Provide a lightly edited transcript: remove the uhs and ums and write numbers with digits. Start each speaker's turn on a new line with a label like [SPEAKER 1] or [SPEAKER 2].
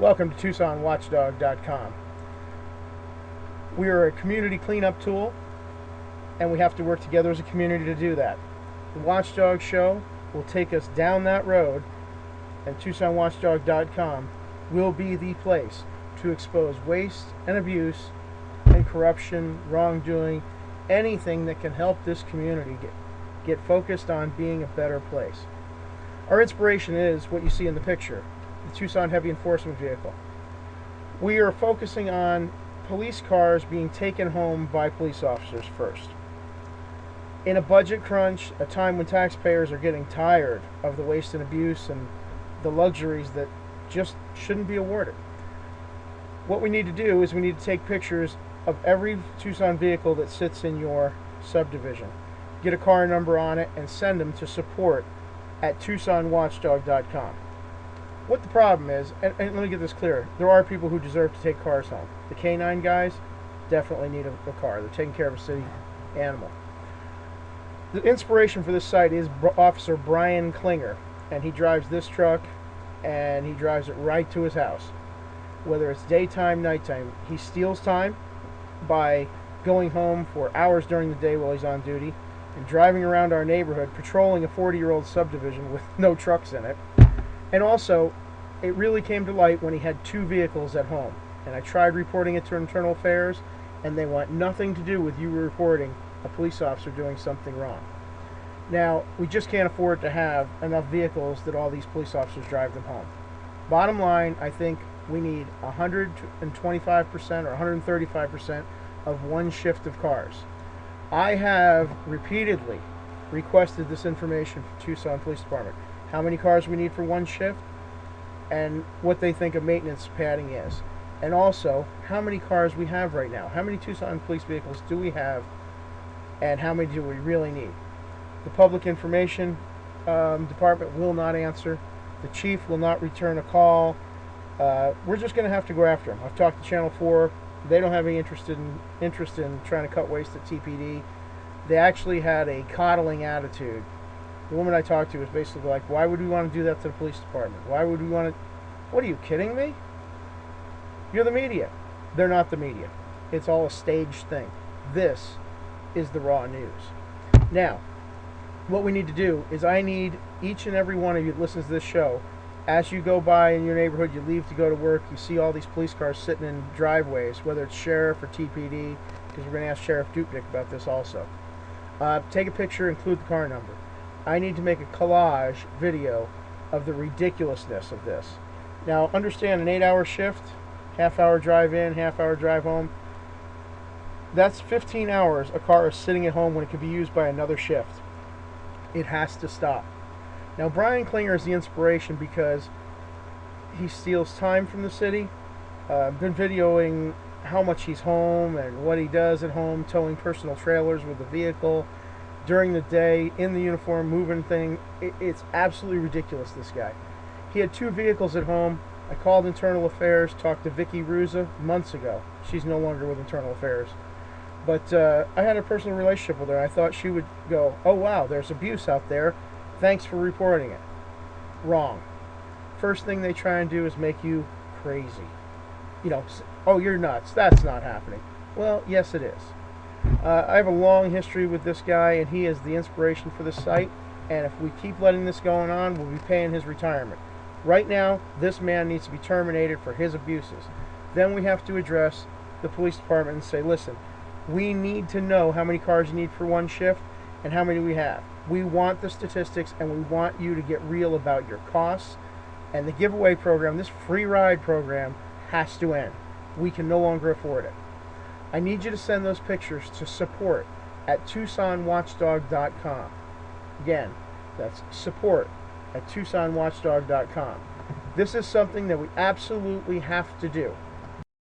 [SPEAKER 1] Welcome to TucsonWatchdog.com. We are a community cleanup tool, and we have to work together as a community to do that. The Watchdog Show will take us down that road, and TucsonWatchdog.com will be the place to expose waste and abuse and corruption, wrongdoing, anything that can help this community get focused on being a better place. Our inspiration is what you see in the picture, the Tucson Heavy Enforcement Vehicle. We are focusing on police cars being taken home by police officers first. In a budget crunch, a time when taxpayers are getting tired of the waste and abuse and the luxuries that just shouldn't be awarded, what we need to do is we need to take pictures of every Tucson vehicle that sits in your subdivision, get a car number on it, and send them to support at TucsonWatchdog.com. What the problem is, and let me get this clear, there are people who deserve to take cars home. The K9 guys definitely need a car. They're taking care of a city animal. The inspiration for this site is Officer Brian Klinger, and he drives this truck, and he drives it right to his house. Whether it's daytime, nighttime, he steals time by going home for hours during the day while he's on duty and driving around our neighborhood patrolling a 40-year-old subdivision with no trucks in it. And also, it really came to light when he had two vehicles at home. And I tried reporting it to Internal Affairs, and they want nothing to do with you reporting a police officer doing something wrong. Now, we just can't afford to have enough vehicles that all these police officers drive them home. Bottom line, I think we need 125% or 135% of one shift of cars. I have repeatedly requested this information from Tucson Police Department. How many cars we need for one shift, and what they think a maintenance padding is. And also, how many cars we have right now. How many Tucson police vehicles do we have, and how many do we really need? The Public Information Department will not answer. The chief will not return a call. We're just going to have to go after them. I've talked to Channel 4. They don't have any interest in trying to cut waste at TPD. They actually had a coddling attitude. The woman I talked to was basically like, why would we want to do that to the police department? Why would we want to... What, are you kidding me? You're the media. They're not the media. It's all a staged thing. This is the raw news. Now, what we need to do is I need each and every one of you that listens to this show, as you go by in your neighborhood, you leave to go to work, you see all these police cars sitting in driveways, whether it's sheriff or TPD, because we're going to ask Sheriff Dupnick about this also. Take a picture, include the car number. I need to make a collage video of the ridiculousness of this. Now, understand, an 8-hour shift, half-hour drive in, half-hour drive home, that's 15 hours a car is sitting at home when it could be used by another shift. It has to stop. Now, Brian Klinger is the inspiration because he steals time from the city. I've been videoing how much he's home and what he does at home, towing personal trailers with the vehicle, during the day, in the uniform, moving thing. It's absolutely ridiculous, this guy. He had two vehicles at home. I called Internal Affairs, talked to Vicky Ruza months ago. She's no longer with Internal Affairs. But I had a personal relationship with her. I thought she would go, oh wow, there's abuse out there. Thanks for reporting it. Wrong. First thing they try and do is make you crazy. You know, oh, you're nuts. That's not happening. Well, yes it is. I have a long history with this guy, and he is the inspiration for this site. And if we keep letting this going on, we'll be paying his retirement. Right now, this man needs to be terminated for his abuses. Then we have to address the police department and say, listen, we need to know how many cars you need for one shift and how many we have. We want the statistics, and we want you to get real about your costs. And the giveaway program, this free ride program, has to end. We can no longer afford it. I need you to send those pictures to support at TucsonWatchdog.com. Again, that's support at TucsonWatchdog.com. This is something that we absolutely have to do.